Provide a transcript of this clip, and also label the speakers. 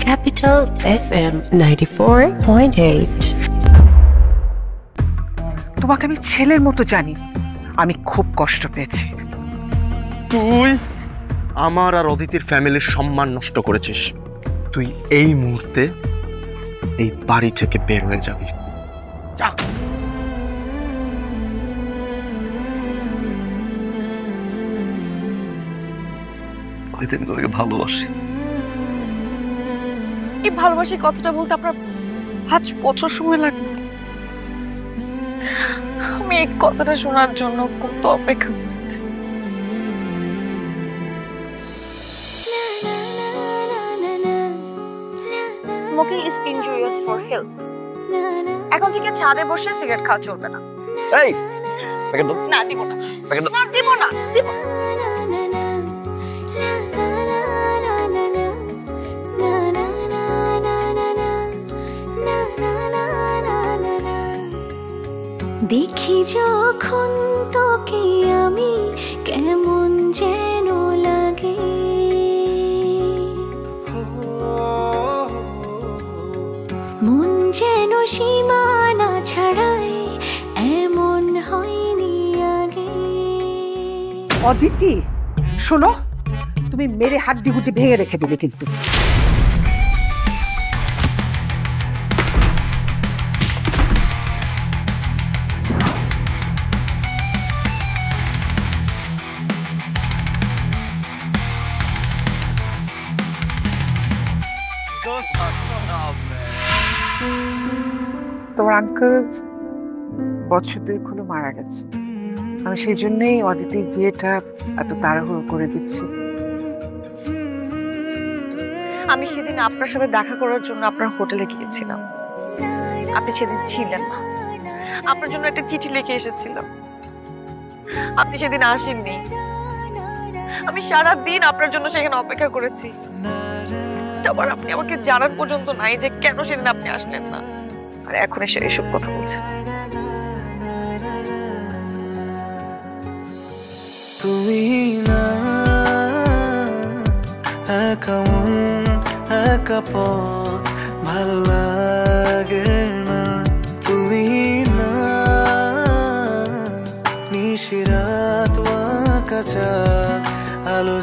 Speaker 1: Capital FM 94.8.
Speaker 2: তোমাকে আমি ছেলের মতো জানি, আমি খুব কষ্ট পেয়েছি।
Speaker 3: তুই আমার আর অদিতির ফ্যামিলির সম্মান নষ্ট করেছিস। তুই এই মুহূর্তে এই বাড়ি থেকে বের হয়ে যাবি। যা। অদিতি, আমি তোকে ভালোবাসি।
Speaker 4: এই ভালোবাসি কথাটা বলতে আপনার 5 বছর সময় লাগবে। আমি এই কথাটা শোনার জন্য কত অপেক্ষা করছি। Smoking is injurious for health. এখন থেকে ছাদে বসে সিগারেট খাওয়া চলবে না।
Speaker 3: এই প্যাকেট দাও।
Speaker 4: না দিব না।
Speaker 3: প্যাকেট দাও।
Speaker 4: না দিব না, দিব না।
Speaker 5: দেখি যখন তোকে আমি কেমন যেন লাগে, মন যেন সীমানা ছাড়াই এমন হয়নি আগে।
Speaker 2: অদিতি শোনো, তুমি মেরে হাড্ডি গুটি ভেঙে রেখে দেবে কিন্তু। তোমার আঙ্কেল বছর 2 হলো মারা গেছে। আমি সেই জন্যই অদিতির বিয়েটা এত তাড়াহুড়ো করে দিচ্ছি।
Speaker 4: আমি সেদিন আপনার সাথে দেখা করার জন্য আপনার হোটেলে গিয়েছিলাম। আপনি সেদিন ছিলেন না। আপনার জন্য একটা চিঠি লিখে এসেছিলাম, আপনি সেদিন আসেননি। আমি সারা দিন আপনার জন্য সেখানে অপেক্ষা করেছি। আবার আপনি আমাকে জানার পর্যন্ত নাই যে কেন সেদিন আপনি আসলেন না, আর এখন এসে এসব কথা বলছেন।
Speaker 6: তুমি না একা মন একা পথ ভালো লাগে না, তুমি না নিশিরাত কাঁচা আলো